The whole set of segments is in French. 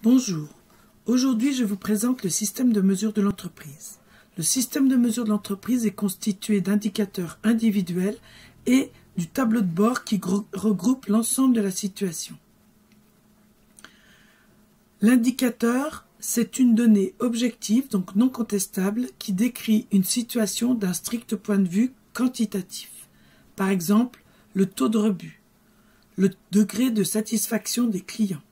Bonjour, aujourd'hui je vous présente le système de mesure de l'entreprise. Le système de mesure de l'entreprise est constitué d'indicateurs individuels et du tableau de bord qui regroupe l'ensemble de la situation. L'indicateur, c'est une donnée objective, donc non contestable, qui décrit une situation d'un strict point de vue quantitatif. Par exemple, le taux de rebut, le degré de satisfaction des clients.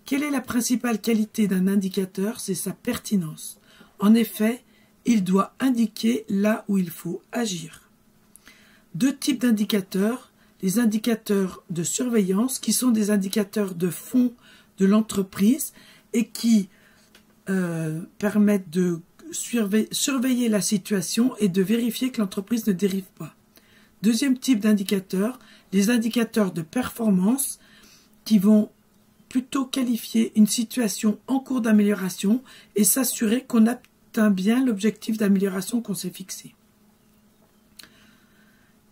Quelle est la principale qualité d'un indicateur? C'est sa pertinence. En effet, il doit indiquer là où il faut agir. Deux types d'indicateurs. Les indicateurs de surveillance, qui sont des indicateurs de fond de l'entreprise et qui permettent de surveiller la situation et de vérifier que l'entreprise ne dérive pas. Deuxième type d'indicateur, les indicateurs de performance qui vont plutôt qualifier une situation en cours d'amélioration et s'assurer qu'on atteint bien l'objectif d'amélioration qu'on s'est fixé.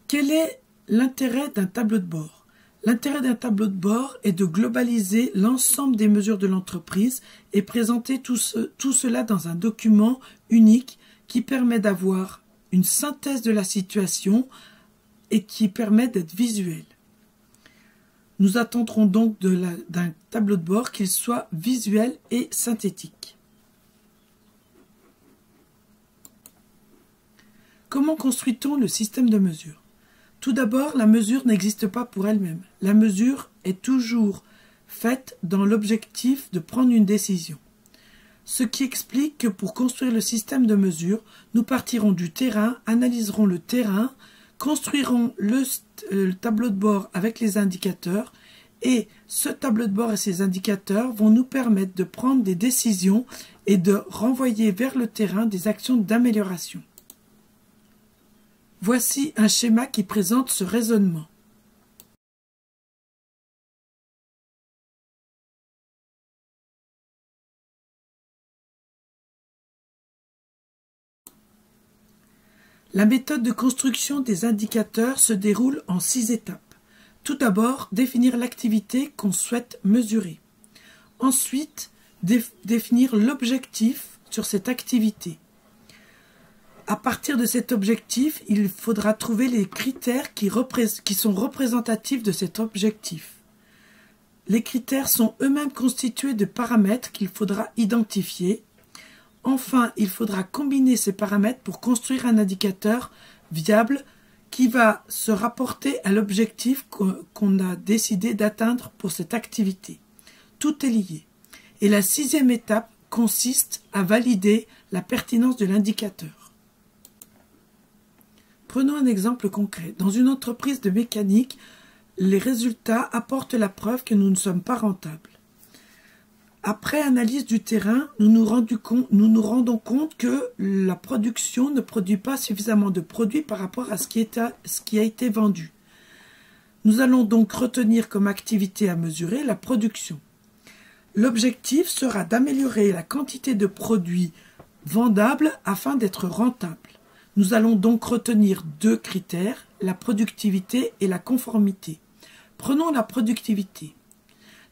Quel est l'intérêt d'un tableau de bord? L'intérêt d'un tableau de bord est de globaliser l'ensemble des mesures de l'entreprise et présenter tout cela dans un document unique qui permet d'avoir une synthèse de la situation et qui permet d'être visuel. Nous attendrons donc d'un tableau de bord qu'il soit visuel et synthétique. Comment construit-on le système de mesure? Tout d'abord, la mesure n'existe pas pour elle-même. La mesure est toujours faite dans l'objectif de prendre une décision. Ce qui explique que pour construire le système de mesure, nous partirons du terrain, analyserons le terrain, construirons le tableau de bord avec les indicateurs et ce tableau de bord et ces indicateurs vont nous permettre de prendre des décisions et de renvoyer vers le terrain des actions d'amélioration. Voici un schéma qui présente ce raisonnement. La méthode de construction des indicateurs se déroule en 6 étapes. Tout d'abord, définir l'activité qu'on souhaite mesurer. Ensuite, définir l'objectif sur cette activité. À partir de cet objectif, il faudra trouver les critères qui sont représentatifs de cet objectif. Les critères sont eux-mêmes constitués de paramètres qu'il faudra identifier. Enfin, il faudra combiner ces paramètres pour construire un indicateur viable qui va se rapporter à l'objectif qu'on a décidé d'atteindre pour cette activité. Tout est lié. Et la 6e étape consiste à valider la pertinence de l'indicateur. Prenons un exemple concret. Dans une entreprise de mécanique, les résultats apportent la preuve que nous ne sommes pas rentables. Après analyse du terrain, nous nous rendons compte que la production ne produit pas suffisamment de produits par rapport à ce qui a été vendu. Nous allons donc retenir comme activité à mesurer la production. L'objectif sera d'améliorer la quantité de produits vendables afin d'être rentable. Nous allons donc retenir 2 critères, la productivité et la conformité. Prenons la productivité.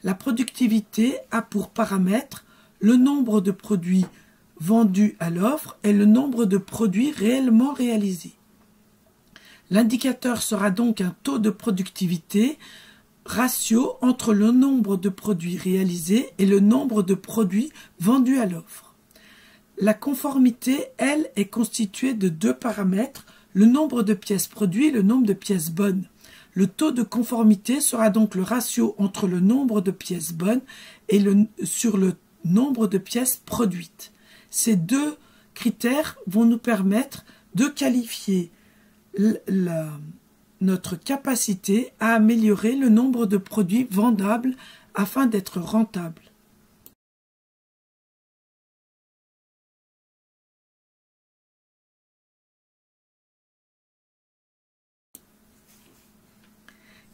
La productivité a pour paramètre le nombre de produits vendus à l'offre et le nombre de produits réellement réalisés. L'indicateur sera donc un taux de productivité ratio entre le nombre de produits réalisés et le nombre de produits vendus à l'offre. La conformité, elle, est constituée de 2 paramètres, le nombre de pièces produites et le nombre de pièces bonnes. Le taux de conformité sera donc le ratio entre le nombre de pièces bonnes et sur le nombre de pièces produites. Ces 2 critères vont nous permettre de qualifier notre capacité à améliorer le nombre de produits vendables afin d'être rentable.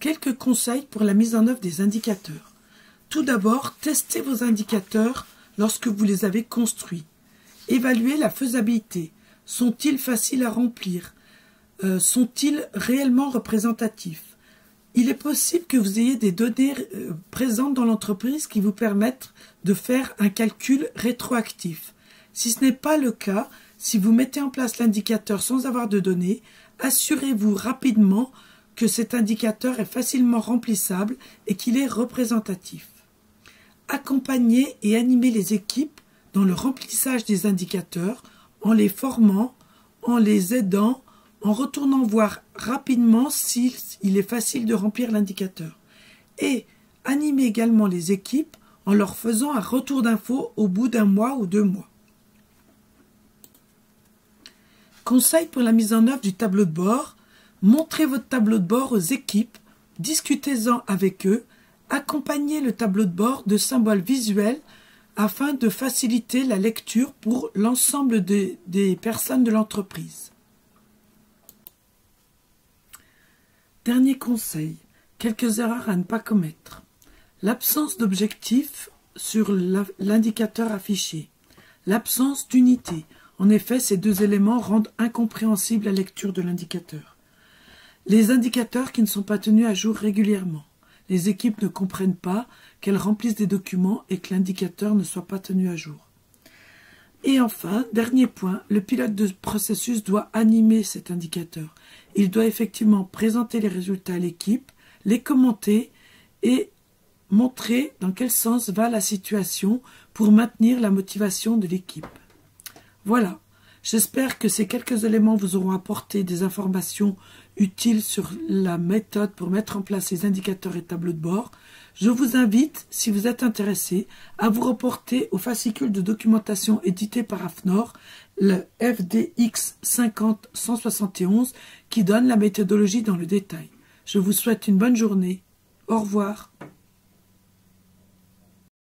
Quelques conseils pour la mise en œuvre des indicateurs. Tout d'abord, testez vos indicateurs lorsque vous les avez construits. Évaluez la faisabilité. Sont-ils faciles à remplir? Sont-ils réellement représentatifs? Il est possible que vous ayez des données présentes dans l'entreprise qui vous permettent de faire un calcul rétroactif. Si ce n'est pas le cas, si vous mettez en place l'indicateur sans avoir de données, assurez-vous rapidement que cet indicateur est facilement remplissable et qu'il est représentatif. Accompagnez et animez les équipes dans le remplissage des indicateurs en les formant, en les aidant, en retournant voir rapidement s'il est facile de remplir l'indicateur. Et animez également les équipes en leur faisant un retour d'infos au bout d'un mois ou 2 mois. Conseil pour la mise en œuvre du tableau de bord. Montrez votre tableau de bord aux équipes, discutez-en avec eux, accompagnez le tableau de bord de symboles visuels afin de faciliter la lecture pour l'ensemble des personnes de l'entreprise. Dernier conseil, quelques erreurs à ne pas commettre. L'absence d'objectif sur l'indicateur affiché. L'absence d'unité. En effet, ces 2 éléments rendent incompréhensible la lecture de l'indicateur. Les indicateurs qui ne sont pas tenus à jour régulièrement. Les équipes ne comprennent pas qu'elles remplissent des documents et que l'indicateur ne soit pas tenu à jour. Et enfin, dernier point, le pilote de processus doit animer cet indicateur. Il doit effectivement présenter les résultats à l'équipe, les commenter et montrer dans quel sens va la situation pour maintenir la motivation de l'équipe. Voilà, j'espère que ces quelques éléments vous auront apporté des informations utiles sur la méthode pour mettre en place les indicateurs et tableaux de bord. Je vous invite, si vous êtes intéressé, à vous reporter au fascicule de documentation édité par AFNOR, le FDX 50171, qui donne la méthodologie dans le détail. Je vous souhaite une bonne journée. Au revoir.